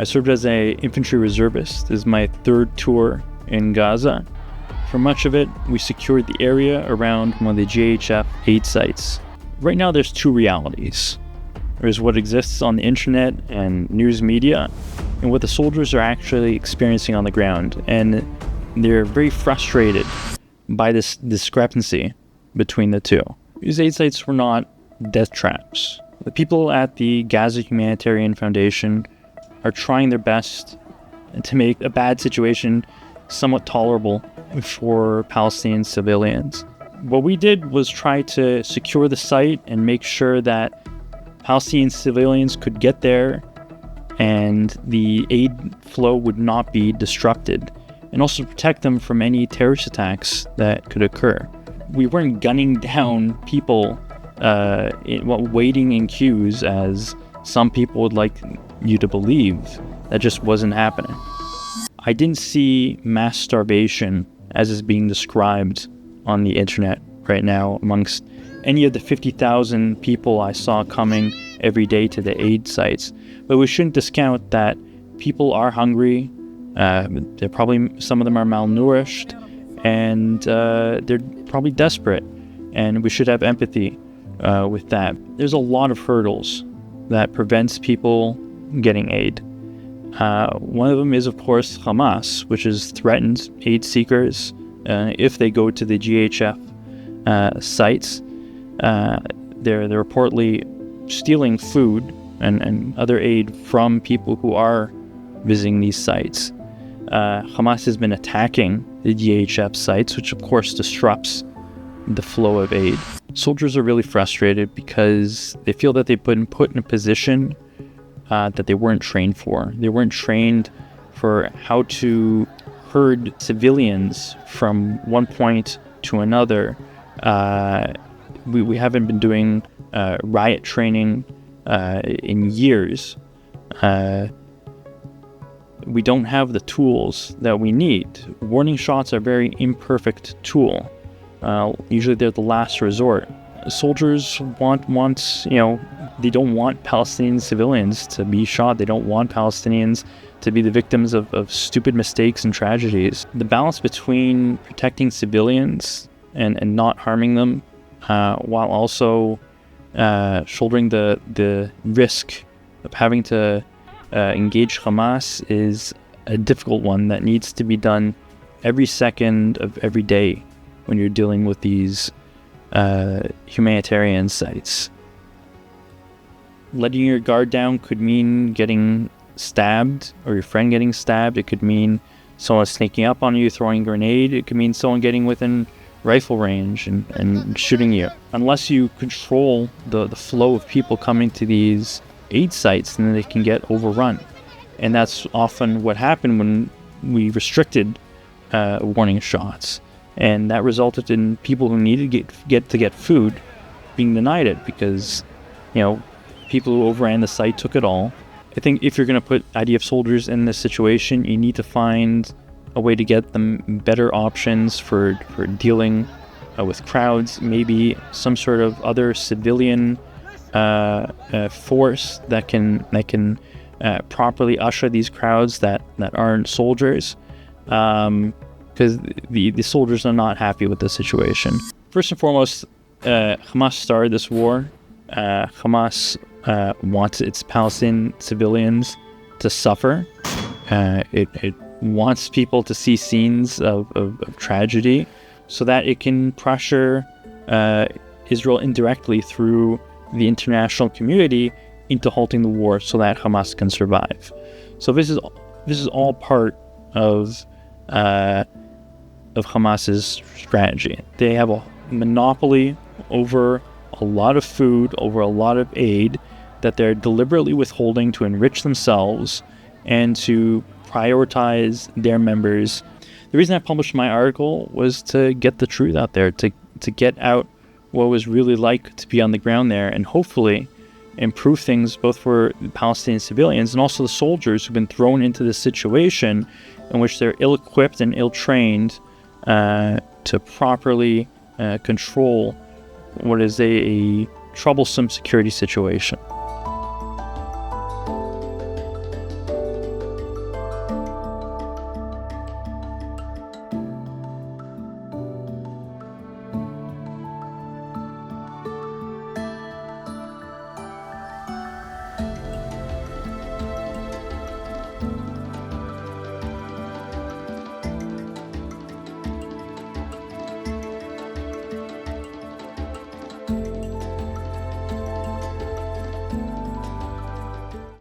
I served as an infantry reservist. This is my third tour in Gaza. For much of it, we secured the area around one of the JHF aid sites. Right now, there's two realities. There's what exists on the internet and news media, and what the soldiers are actually experiencing on the ground. And they're very frustrated by this discrepancy between the two. These aid sites were not death traps. The people at the Gaza Humanitarian Foundation are trying their best to make a bad situation somewhat tolerable for Palestinian civilians. What we did was try to secure the site and make sure that Palestinian civilians could get there and the aid flow would not be disrupted, and also protect them from any terrorist attacks that could occur. We weren't gunning down people waiting in queues, as some people would like you to believe. That just wasn't happening. I didn't see mass starvation as is being described on the internet right now amongst any of the 50,000 people I saw coming every day to the aid sites. But we shouldn't discount that people are hungry. They're probably, some of them are malnourished, and they're probably desperate. And we should have empathy with that. There's a lot of hurdles that prevents people getting aid. One of them is, of course, Hamas, which has threatened aid seekers if they go to the GHF sites. They're reportedly stealing food and other aid from people who are visiting these sites. Hamas has been attacking the GHF sites, which of course disrupts the flow of aid. Soldiers are really frustrated because they feel that they've been put in a position that they weren't trained for. They weren't trained for how to herd civilians from one point to another. We haven't been doing riot training in years. We don't have the tools that we need. Warning shots are a very imperfect tool. Usually they're the last resort. Soldiers want they don't want Palestinian civilians to be shot. They don't want Palestinians to be the victims of stupid mistakes and tragedies. The balance between protecting civilians and not harming them, while also shouldering the risk of having to engage Hamas, is a difficult one that needs to be done every second of every day when you're dealing with these humanitarian sites. Letting your guard down could mean getting stabbed, or your friend getting stabbed. It could mean someone sneaking up on you, throwing a grenade. It could mean someone getting within rifle range and shooting you. Unless you control the flow of people coming to these aid sites, then they can get overrun. And that's often what happened when we restricted warning shots. And that resulted in people who needed to get food being denied it because, people who overran the site took it all. I think if you're going to put IDF soldiers in this situation, you need to find a way to get them better options for dealing with crowds, maybe some sort of other civilian force that can properly usher these crowds that aren't soldiers, because the soldiers are not happy with the situation. First and foremost, Hamas started this war. Hamas wants its Palestinian civilians to suffer. It wants people to see scenes of tragedy so that it can pressure Israel indirectly through the international community into halting the war so that Hamas can survive. So this is all part of Hamas's strategy. They have a monopoly over a lot of food, over a lot of aid that they're deliberately withholding to enrich themselves and to prioritize their members. The reason I published my article was to get the truth out there, to get out what it was really like to be on the ground there, and hopefully improve things both for the Palestinian civilians and also the soldiers who've been thrown into this situation in which they're ill-equipped and ill-trained to properly control what is a troublesome security situation.